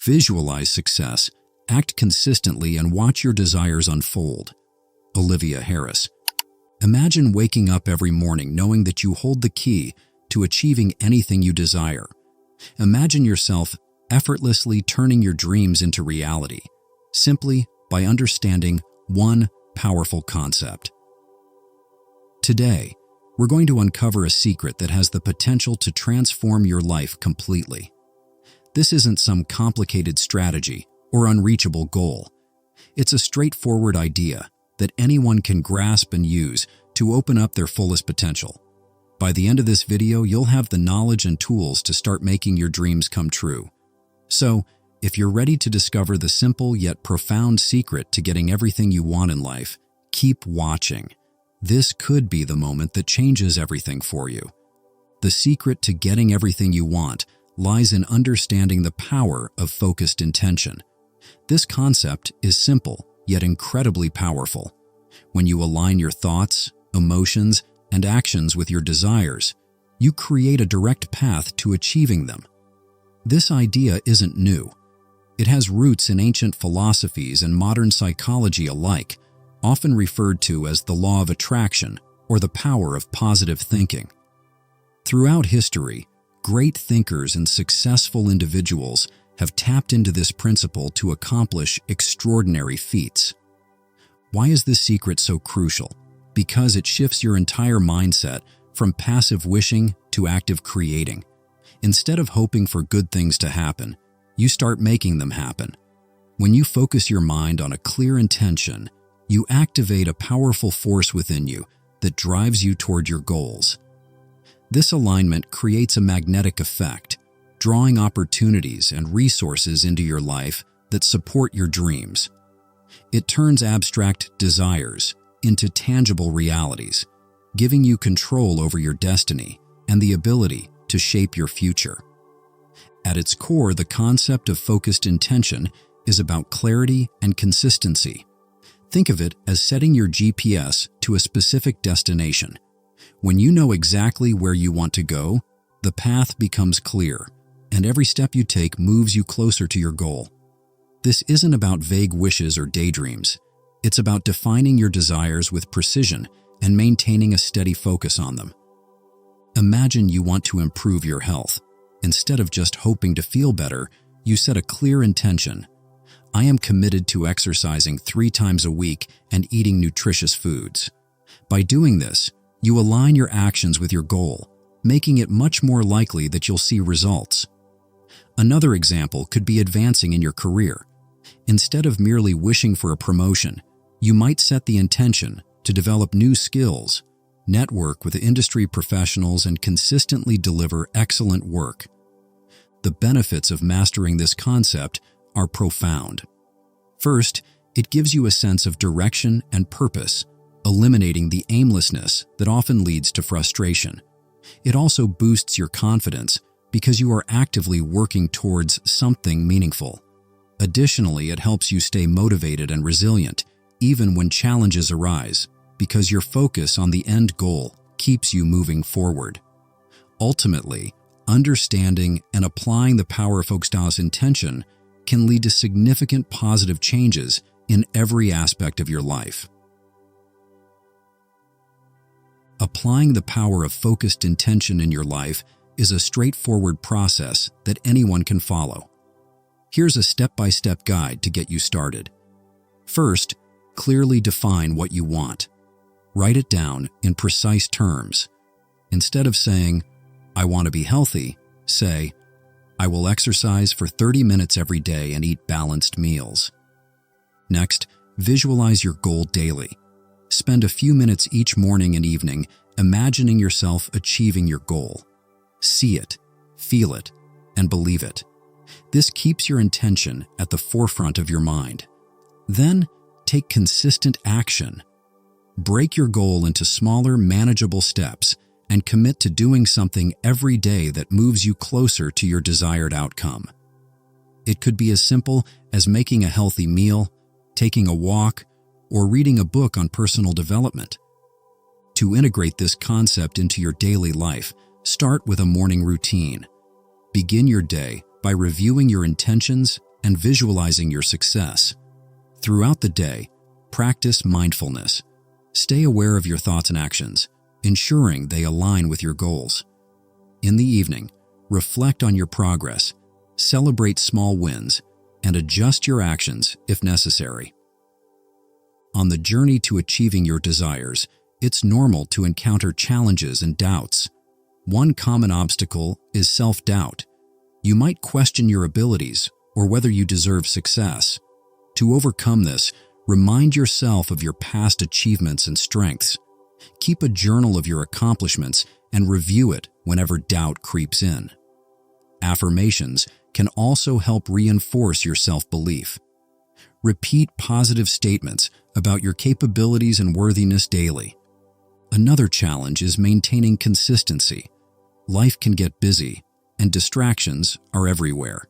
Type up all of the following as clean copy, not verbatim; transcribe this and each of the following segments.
Visualize success, act consistently, and watch your desires unfold. Olivia Harris. Imagine waking up every morning knowing that you hold the key to achieving anything you desire. Imagine yourself effortlessly turning your dreams into reality, simply by understanding one powerful concept. Today, we're going to uncover a secret that has the potential to transform your life completely. This isn't some complicated strategy or unreachable goal. It's a straightforward idea that anyone can grasp and use to open up their fullest potential. By the end of this video, you'll have the knowledge and tools to start making your dreams come true. So, if you're ready to discover the simple yet profound secret to getting everything you want in life, keep watching. This could be the moment that changes everything for you. The secret to getting everything you want lies in understanding the power of focused intention. This concept is simple, yet incredibly powerful. When you align your thoughts, emotions, and actions with your desires, you create a direct path to achieving them. This idea isn't new. It has roots in ancient philosophies and modern psychology alike, often referred to as the law of attraction or the power of positive thinking. Throughout history, great thinkers and successful individuals have tapped into this principle to accomplish extraordinary feats. Why is this secret so crucial? Because it shifts your entire mindset from passive wishing to active creating. Instead of hoping for good things to happen, you start making them happen. When you focus your mind on a clear intention, you activate a powerful force within you that drives you toward your goals. This alignment creates a magnetic effect, drawing opportunities and resources into your life that support your dreams. It turns abstract desires into tangible realities, giving you control over your destiny and the ability to shape your future. At its core, the concept of focused intention is about clarity and consistency. Think of it as setting your GPS to a specific destination. When you know exactly where you want to go, the path becomes clear, and every step you take moves you closer to your goal. This isn't about vague wishes or daydreams. It's about defining your desires with precision and maintaining a steady focus on them. Imagine you want to improve your health. Instead of just hoping to feel better, you set a clear intention. I am committed to exercising 3 times a week and eating nutritious foods. By doing this, you align your actions with your goal, making it much more likely that you'll see results. Another example could be advancing in your career. Instead of merely wishing for a promotion, you might set the intention to develop new skills, network with industry professionals, and consistently deliver excellent work. The benefits of mastering this concept are profound. First, it gives you a sense of direction and purpose, eliminating the aimlessness that often leads to frustration. It also boosts your confidence because you are actively working towards something meaningful. Additionally, it helps you stay motivated and resilient, even when challenges arise, because your focus on the end goal keeps you moving forward. Ultimately, understanding and applying the power of focused intention can lead to significant positive changes in every aspect of your life. Applying the power of focused intention in your life is a straightforward process that anyone can follow. Here's a step-by-step guide to get you started. First, clearly define what you want. Write it down in precise terms. Instead of saying, "I want to be healthy," say, "I will exercise for 30 minutes every day and eat balanced meals." Next, visualize your goal daily. Spend a few minutes each morning and evening imagining yourself achieving your goal. See it, feel it, and believe it. This keeps your intention at the forefront of your mind. Then, take consistent action. Break your goal into smaller, manageable steps and commit to doing something every day that moves you closer to your desired outcome. It could be as simple as making a healthy meal, taking a walk, or reading a book on personal development. To integrate this concept into your daily life, start with a morning routine. Begin your day by reviewing your intentions and visualizing your success. Throughout the day, practice mindfulness. Stay aware of your thoughts and actions, ensuring they align with your goals. In the evening, reflect on your progress, celebrate small wins, and adjust your actions if necessary. On the journey to achieving your desires, it's normal to encounter challenges and doubts. One common obstacle is self-doubt. You might question your abilities or whether you deserve success. To overcome this, remind yourself of your past achievements and strengths. Keep a journal of your accomplishments and review it whenever doubt creeps in. Affirmations can also help reinforce your self-belief. Repeat positive statements about your capabilities and worthiness daily. Another challenge is maintaining consistency. Life can get busy, and distractions are everywhere.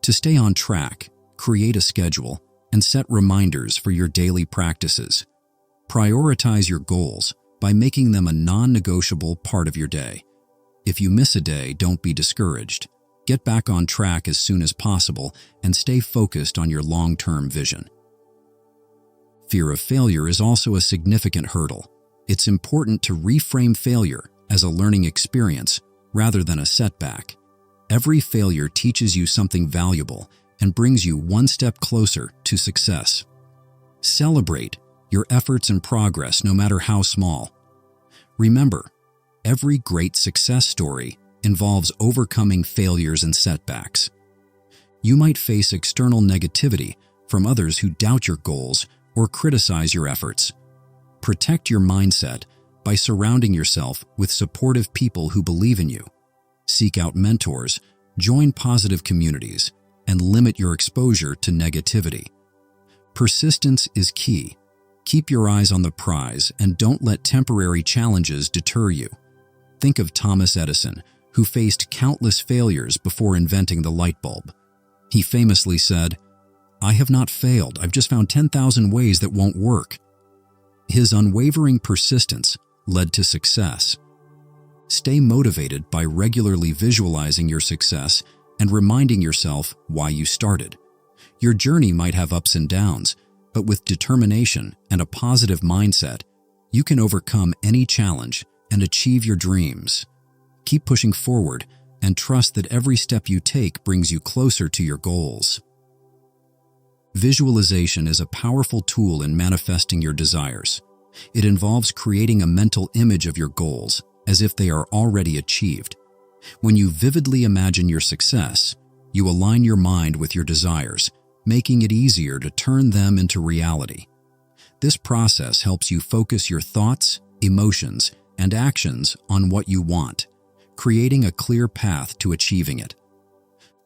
To stay on track, create a schedule and set reminders for your daily practices. Prioritize your goals by making them a non-negotiable part of your day. If you miss a day, don't be discouraged. Get back on track as soon as possible and stay focused on your long-term vision. Fear of failure is also a significant hurdle. It's important to reframe failure as a learning experience rather than a setback. Every failure teaches you something valuable and brings you one step closer to success. Celebrate your efforts and progress, no matter how small. Remember, every great success story involves overcoming failures and setbacks. You might face external negativity from others who doubt your goals or criticize your efforts. Protect your mindset by surrounding yourself with supportive people who believe in you. Seek out mentors, join positive communities, and limit your exposure to negativity. Persistence is key. Keep your eyes on the prize and don't let temporary challenges deter you. Think of Thomas Edison, who faced countless failures before inventing the light bulb. He famously said, "I have not failed, I've just found 10,000 ways that won't work." His unwavering persistence led to success. Stay motivated by regularly visualizing your success and reminding yourself why you started. Your journey might have ups and downs, but with determination and a positive mindset, you can overcome any challenge and achieve your dreams. Keep pushing forward and trust that every step you take brings you closer to your goals. Visualization is a powerful tool in manifesting your desires. It involves creating a mental image of your goals as if they are already achieved. When you vividly imagine your success, you align your mind with your desires, making it easier to turn them into reality. This process helps you focus your thoughts, emotions, and actions on what you want, creating a clear path to achieving it.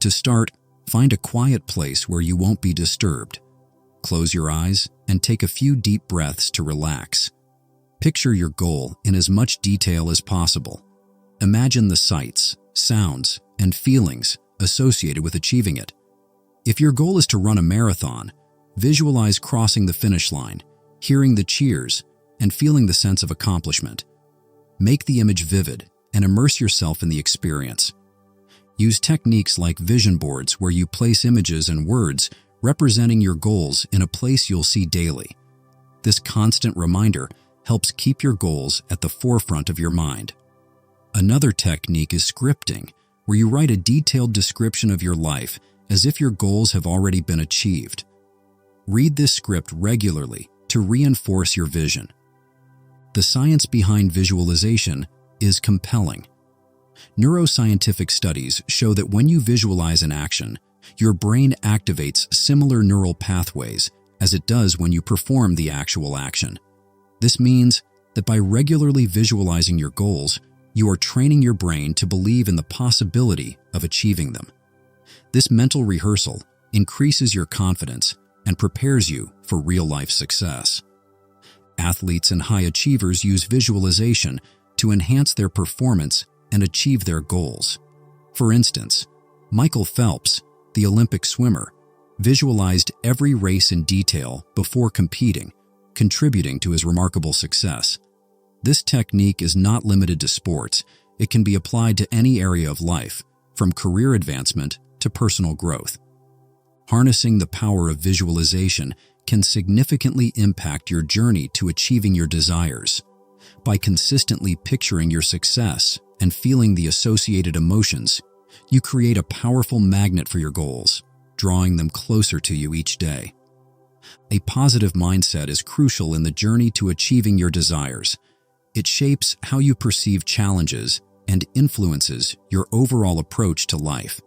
To start, find a quiet place where you won't be disturbed. Close your eyes and take a few deep breaths to relax. Picture your goal in as much detail as possible. Imagine the sights, sounds, and feelings associated with achieving it. If your goal is to run a marathon, visualize crossing the finish line, hearing the cheers, and feeling the sense of accomplishment. Make the image vivid and immerse yourself in the experience. Use techniques like vision boards where you place images and words representing your goals in a place you'll see daily. This constant reminder helps keep your goals at the forefront of your mind. Another technique is scripting, where you write a detailed description of your life as if your goals have already been achieved. Read this script regularly to reinforce your vision. The science behind visualization is compelling. Neuroscientific studies show that when you visualize an action, your brain activates similar neural pathways as it does when you perform the actual action. This means that by regularly visualizing your goals, you are training your brain to believe in the possibility of achieving them. This mental rehearsal increases your confidence and prepares you for real-life success. Athletes and high achievers use visualization to enhance their performance and achieve their goals. For instance, Michael Phelps, the Olympic swimmer, visualized every race in detail before competing, contributing to his remarkable success. This technique is not limited to sports. It can be applied to any area of life, from career advancement to personal growth. Harnessing the power of visualization can significantly impact your journey to achieving your desires. By consistently picturing your success and feeling the associated emotions, you create a powerful magnet for your goals, drawing them closer to you each day. A positive mindset is crucial in the journey to achieving your desires. It shapes how you perceive challenges and influences your overall approach to life.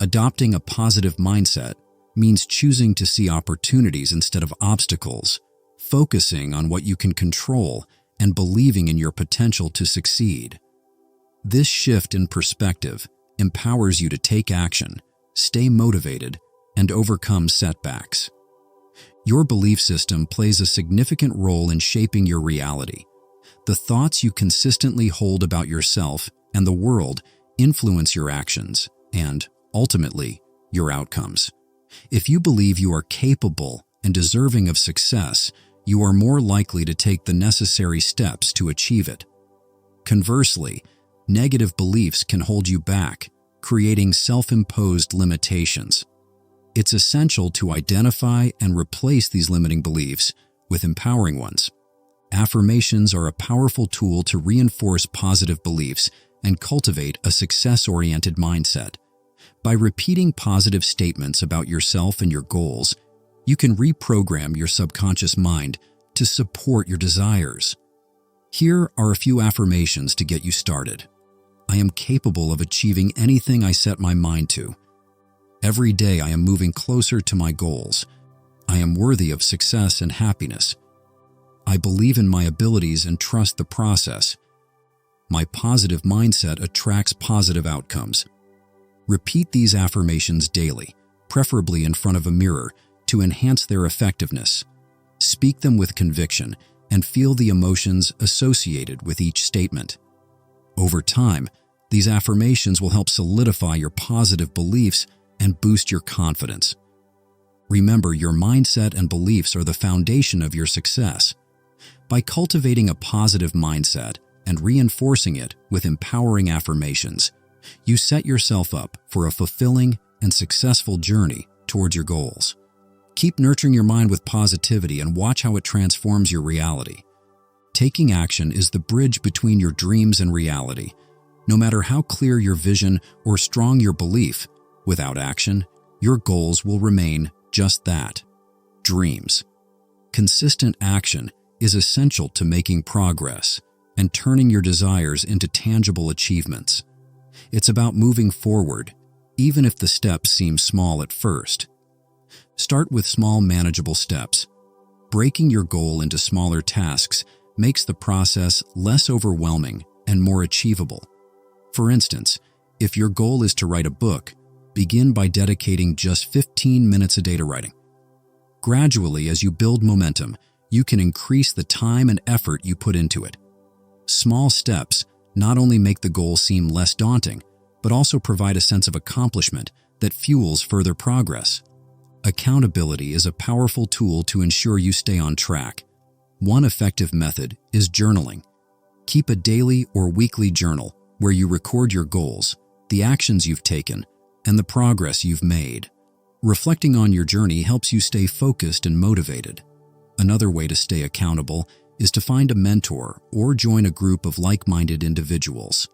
Adopting a positive mindset means choosing to see opportunities instead of obstacles, focusing on what you can control, and believing in your potential to succeed. This shift in perspective empowers you to take action, stay motivated, and overcome setbacks. Your belief system plays a significant role in shaping your reality. The thoughts you consistently hold about yourself and the world influence your actions and, ultimately, your outcomes. If you believe you are capable and deserving of success, you are more likely to take the necessary steps to achieve it. Conversely, negative beliefs can hold you back, creating self-imposed limitations. It's essential to identify and replace these limiting beliefs with empowering ones. Affirmations are a powerful tool to reinforce positive beliefs and cultivate a success-oriented mindset. By repeating positive statements about yourself and your goals, you can reprogram your subconscious mind to support your desires. Here are a few affirmations to get you started. I am capable of achieving anything I set my mind to. Every day I am moving closer to my goals. I am worthy of success and happiness. I believe in my abilities and trust the process. My positive mindset attracts positive outcomes. Repeat these affirmations daily, preferably in front of a mirror, to enhance their effectiveness. Speak them with conviction and feel the emotions associated with each statement. Over time, these affirmations will help solidify your positive beliefs and boost your confidence. Remember, your mindset and beliefs are the foundation of your success. By cultivating a positive mindset and reinforcing it with empowering affirmations, you set yourself up for a fulfilling and successful journey towards your goals. Keep nurturing your mind with positivity and watch how it transforms your reality. Taking action is the bridge between your dreams and reality. No matter how clear your vision or strong your belief, without action, your goals will remain just that, dreams. Consistent action is essential to making progress and turning your desires into tangible achievements. It's about moving forward, even if the steps seem small at first. Start with small, manageable steps. Breaking your goal into smaller tasks makes the process less overwhelming and more achievable. For instance, if your goal is to write a book, begin by dedicating just 15 minutes a day to writing. Gradually, as you build momentum, you can increase the time and effort you put into it. Small steps not only make the goal seem less daunting, but also provide a sense of accomplishment that fuels further progress. Accountability is a powerful tool to ensure you stay on track. One effective method is journaling. Keep a daily or weekly journal where you record your goals, the actions you've taken, and the progress you've made. Reflecting on your journey helps you stay focused and motivated. Another way to stay accountable is to find a mentor or join a group of like-minded individuals.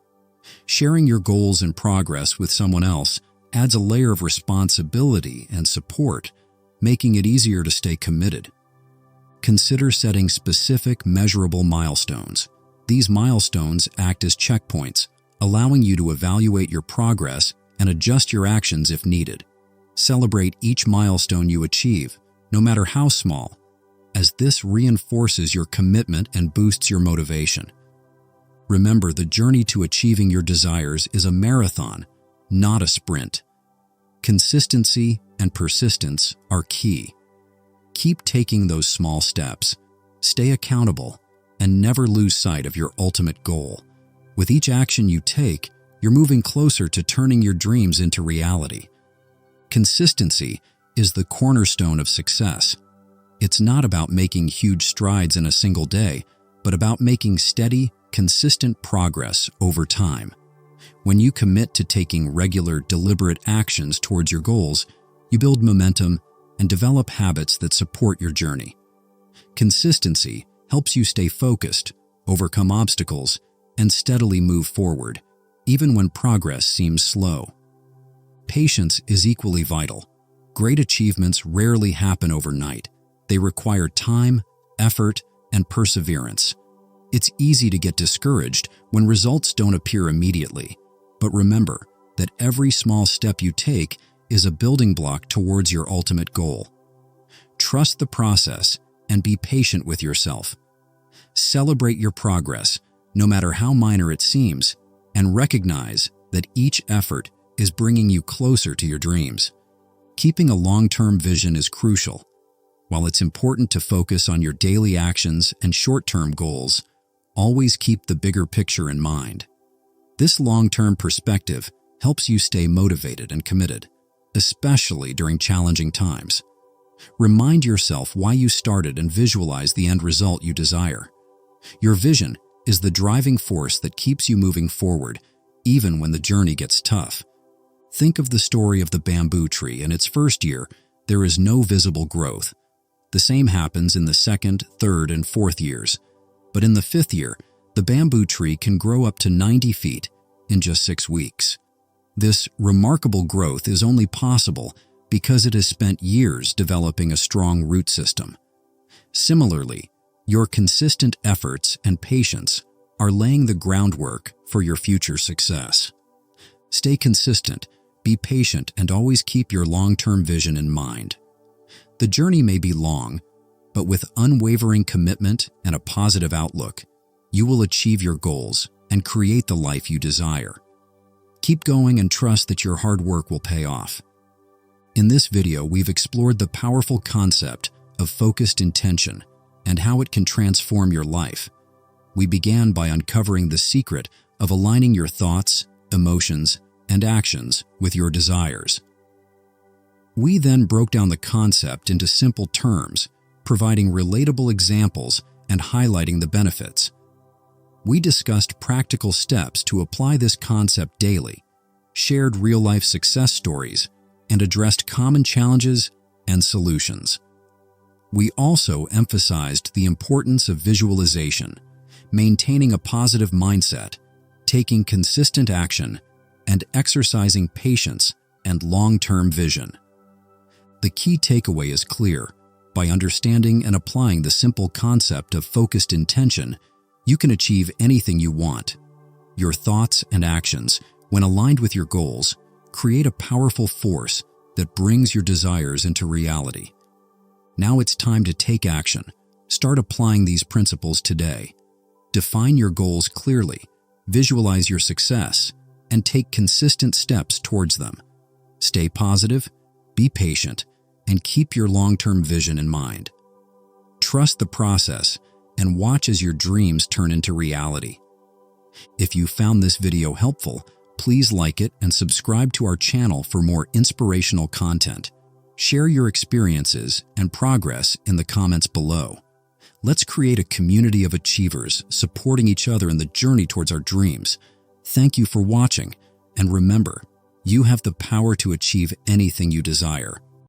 Sharing your goals and progress with someone else adds a layer of responsibility and support, making it easier to stay committed. Consider setting specific, measurable milestones. These milestones act as checkpoints, allowing you to evaluate your progress and adjust your actions if needed. Celebrate each milestone you achieve, no matter how small, as this reinforces your commitment and boosts your motivation. Remember, the journey to achieving your desires is a marathon, not a sprint. Consistency and persistence are key. Keep taking those small steps, stay accountable, and never lose sight of your ultimate goal. With each action you take, you're moving closer to turning your dreams into reality. Consistency is the cornerstone of success. It's not about making huge strides in a single day, but about making steady, consistent progress over time. When you commit to taking regular, deliberate actions towards your goals, You build momentum and develop habits that support your journey. Consistency helps you stay focused, overcome obstacles, and steadily move forward, even when progress seems slow. Patience is equally vital. Great achievements rarely happen overnight. They require time, effort, and perseverance. It's easy to get discouraged when results don't appear immediately, but remember that every small step you take is a building block towards your ultimate goal. Trust the process and be patient with yourself. Celebrate your progress, no matter how minor it seems, and recognize that each effort is bringing you closer to your dreams. Keeping a long-term vision is crucial. While it's important to focus on your daily actions and short-term goals, always keep the bigger picture in mind. This long-term perspective helps you stay motivated and committed, especially during challenging times. Remind yourself why you started and visualize the end result you desire. Your vision is the driving force that keeps you moving forward, even when the journey gets tough. Think of the story of the bamboo tree. In its first year, there is no visible growth. The same happens in the second, third, and fourth years. But in the fifth year, the bamboo tree can grow up to 90 feet in just 6 weeks. This remarkable growth is only possible because it has spent years developing a strong root system. Similarly, your consistent efforts and patience are laying the groundwork for your future success. Stay consistent, be patient, and always keep your long-term vision in mind. The journey may be long, but with unwavering commitment and a positive outlook, you will achieve your goals and create the life you desire. Keep going and trust that your hard work will pay off. In this video, we've explored the powerful concept of focused intention and how it can transform your life. We began by uncovering the secret of aligning your thoughts, emotions, and actions with your desires. We then broke down the concept into simple terms, providing relatable examples and highlighting the benefits. We discussed practical steps to apply this concept daily, shared real-life success stories, and addressed common challenges and solutions. We also emphasized the importance of visualization, maintaining a positive mindset, taking consistent action, and exercising patience and long-term vision. The key takeaway is clear. By understanding and applying the simple concept of focused intention, you can achieve anything you want. Your thoughts and actions, when aligned with your goals, create a powerful force that brings your desires into reality. Now it's time to take action. Start applying these principles today. Define your goals clearly, visualize your success, and take consistent steps towards them. Stay positive, be patient, and keep your long-term vision in mind. Trust the process and watch as your dreams turn into reality. If you found this video helpful, please like it and subscribe to our channel for more inspirational content. Share your experiences and progress in the comments below. Let's create a community of achievers supporting each other in the journey towards our dreams. Thank you for watching, and remember, you have the power to achieve anything you desire.